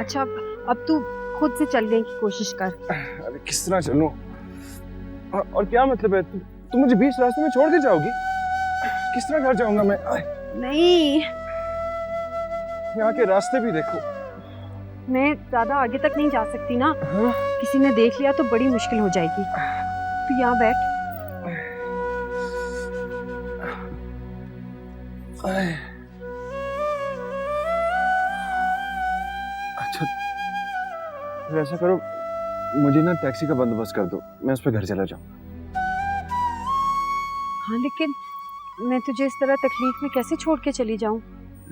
अच्छा अब तू खुद से चलने की कोशिश कर। अरे किस तरह चलूं? और क्या मतलब है, तुम मुझे बीच रास्ते में छोड़ के जाओगी? किस तरह घर जाऊंगा मैं? नहीं, यहाँ के रास्ते भी देखो। मैं ज्यादा आगे तक नहीं जा सकती ना। हाँ? किसी ने देख लिया तो बड़ी मुश्किल हो जाएगी। तू यहाँ बैठ। अच्छा तो ऐसा करो, मुझे ना टैक्सी का बंदोबस्त कर दो, मैं उस पर घर चला जाऊं। हाँ लेकिन मैं तुझे इस तरह तकलीफ में कैसे छोड़ के चली जाऊं?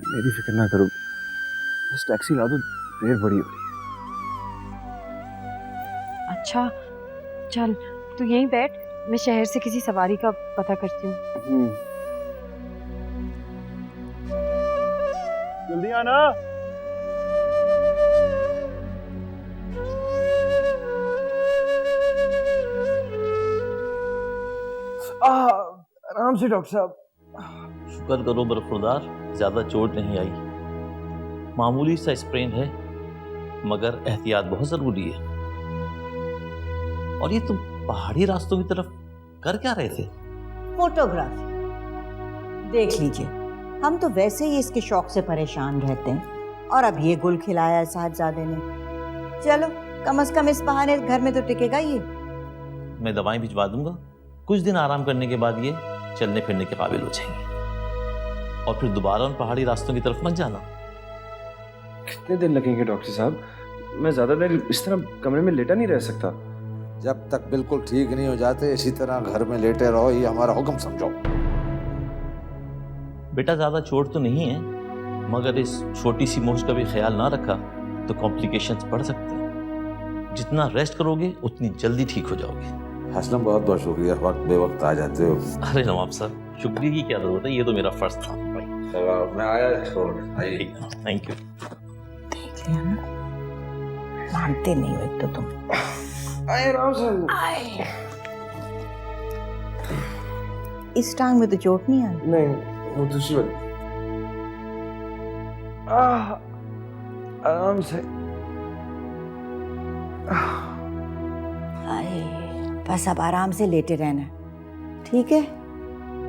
मेरी फिक्र ना करो, बस टैक्सी ला दो, देर बड़ी हो रही है। अच्छा चल तू यहीं बैठ, मैं शहर से किसी सवारी का पता करती हूँ। जल्दी आना। आराम से डॉक्टर साहब। शुक्र करो बरखुरदार, ज्यादा चोट नहीं आई, मामूली सा स्प्रेन है, मगर एहतियात बहुत जरूरी है। और ये तुम पहाड़ी रास्तों की तरफ कर क्या रहे थे? फोटोग्राफी। देख लीजिए, हम तो वैसे ही इसके शौक से परेशान रहते हैं और अब ये गुल खिलाया है साहबजादे ने। चलो कम से कम इस बहाने घर में तो टिकेगा ये। मैं दवाएं भिजवा दूंगा, कुछ दिन आराम करने के बाद ये चलने फिरने के काबिल हो जाएंगे। और फिर दोबारा उन पहाड़ी रास्तों की तरफ मत जाना। कितने दिन लगेंगे डॉक्टर साहब? मैं ज्यादा देर इस तरह कमरे में लेटा नहीं रह सकता। जब तक बिल्कुल ठीक नहीं हो जाते इसी तरह घर में लेटे रहो, ये हमारा हुक्म समझो। बेटा ज्यादा चोट तो नहीं है, मगर इस छोटी सी मोच का भी ख्याल ना रखा तो कॉम्प्लिकेशंस बढ़ सकते हैं। जितना रेस्ट करोगे उतनी जल्दी ठीक हो जाओगे। असलम बहुत बहुत शुक्रिया, वक्त बेवक्त आ जाते हो। अरे नवाब साहब, शुक्रिया की क्या जरूरत है, ये तो मेरा फर्ज था भाई। मैं आया। Thank you. देख लिया ना, मानते नहीं हो एक तो तुम। आराम से। इस टांग में तो चोट नहीं आई? नहीं, वो दूसरी वाली। आराम से। बस अब आराम से लेटे रहना, ठीक है?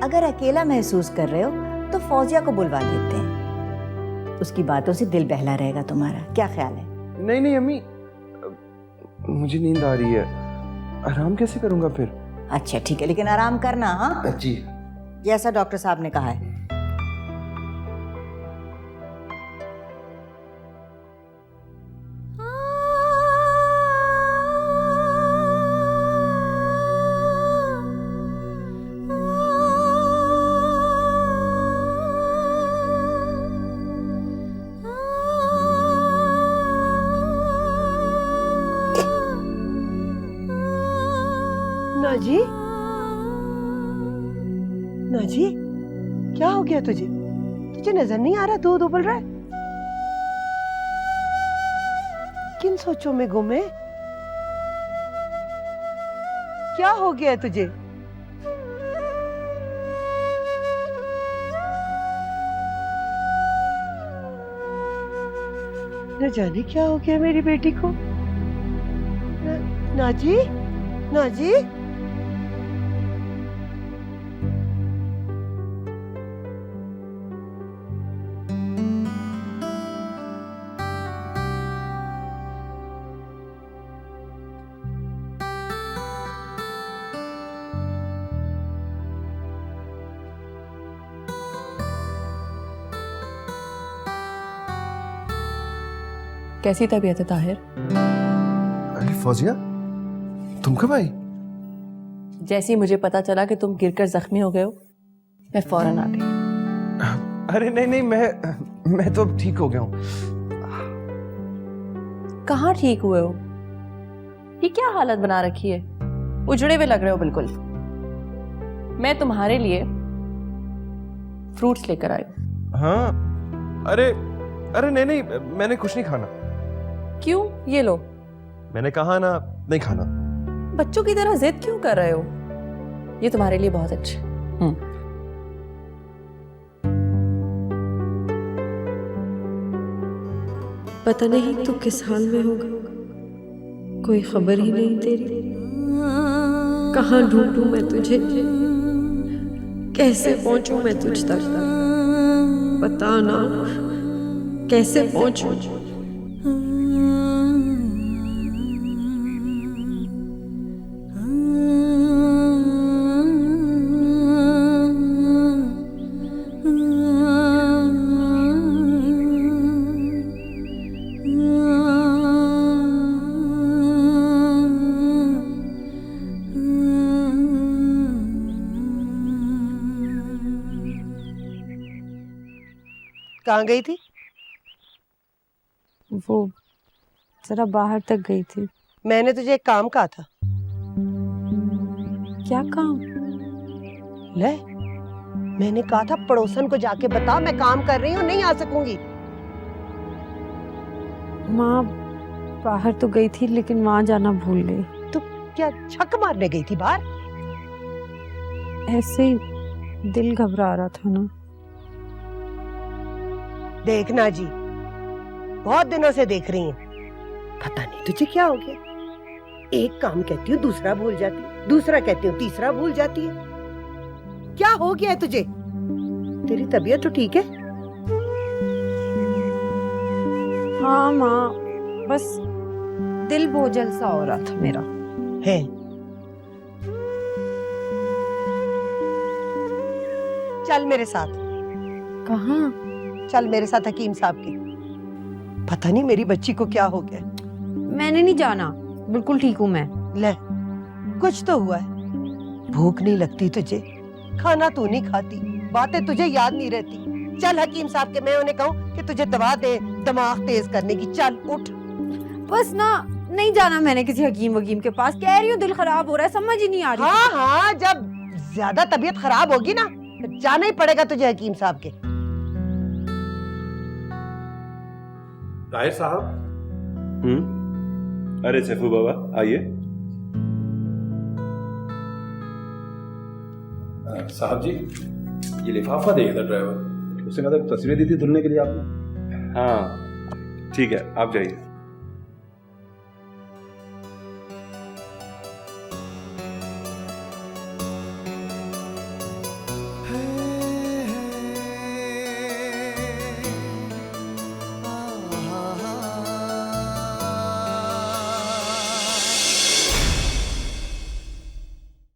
अगर अकेला महसूस कर रहे हो तो फौजिया को बुलवा देते हैं, उसकी बातों से दिल बहला रहेगा तुम्हारा। क्या ख्याल है? नहीं नहीं अम्मी, मुझे नींद आ रही है, आराम कैसे करूंगा फिर? अच्छा ठीक है, लेकिन आराम करना। हाँ जी, जैसा डॉक्टर साहब ने कहा है। नाजी, नाजी, क्या हो गया तुझे? तुझे नजर नहीं आ रहा दूध उबल रहा है? किन सोचों में गुम है? क्या हो गया है तुझे? न जाने क्या हो गया मेरी बेटी को। नाजी, नाजी, कैसी तबीयत है ताहिर? अरे फौजिया, तुम कब आई? जैसे ही मुझे पता चला कि तुम गिरकर जख्मी हो गए हो, मैं फौरन आ गई। अरे नहीं नहीं, मैं तो अब ठीक हो गया हूँ। कहाँ ठीक हुए हो? ये क्या हालत बना रखी है? उजड़े हुए लग रहे हो बिल्कुल। मैं तुम्हारे लिए फ्रूट्स लेकर आई हूँ। हाँ, अरे अरे नहीं नहीं, मैंने कुछ नहीं खाना। क्यों? ये लो। मैंने कहा ना, नहीं खाना। बच्चों की तरह जिद क्यों कर रहे हो? ये तुम्हारे लिए बहुत अच्छा। पता नहीं तू किस हाल में होगा, कोई खबर ही नहीं तेरी। कहाँ ढूंढूं मैं तुझे, कैसे पहुंचूं मैं तुझ तक, बता ना कैसे पहुंचूं। कहाँ गई थी? वो जरा बाहर तक गई थी। मैंने तुझे एक काम कहा था। क्या काम? ले, मैंने कहा था पड़ोसन को जाके बता मैं काम कर रही हूँ, नहीं आ सकूंगी। माँ बाहर तो गई थी लेकिन वहां जाना भूल गई। तो क्या छक मारने गई थी बाहर? ऐसे ही दिल घबरा रहा था ना। देखना जी, बहुत दिनों से देख रही हैं, पता नहीं तुझे क्या हो गया। एक काम कहती हूँ दूसरा भूल जाती है, दूसरा कहती हूँ तीसरा भूल जाती है। क्या हो गया है तुझे? तेरी तबीयत तो ठीक है? हाँ माँ, बस दिल बोझल सा हो रहा था मेरा। है चल मेरे साथ। कहाँ? चल मेरे साथ हकीम साहब की। पता नहीं मेरी बच्ची को क्या हो गया। मैंने नहीं जाना, बिल्कुल ठीक हूँ मैं। ले, कुछ तो हुआ है। भूख नहीं लगती तुझे, खाना तू नहीं खाती, बातें तुझे याद नहीं रहती। चल हकीम साहब के, मैं उन्हें कहूँ कि तुझे दवा दे दिमाग तेज करने की। चल उठ। बस ना, नहीं जाना मैंने किसी हकीम वकीम के पास। कह रही हूँ दिल खराब हो रहा है, समझ ही नहीं आ रही। हाँ हाँ, जब ज्यादा तबीयत खराब होगी ना, जाना ही पड़ेगा तुझे हकीम साहब के। ताहिर साहब। अरे सैफू बाबा आइए। साहब जी, ये लिफाफा देखा था ड्राइवर, उसने मतलब तस्वीरें दी थी धुलने के लिए आपने। हाँ ठीक है, आप जाइए।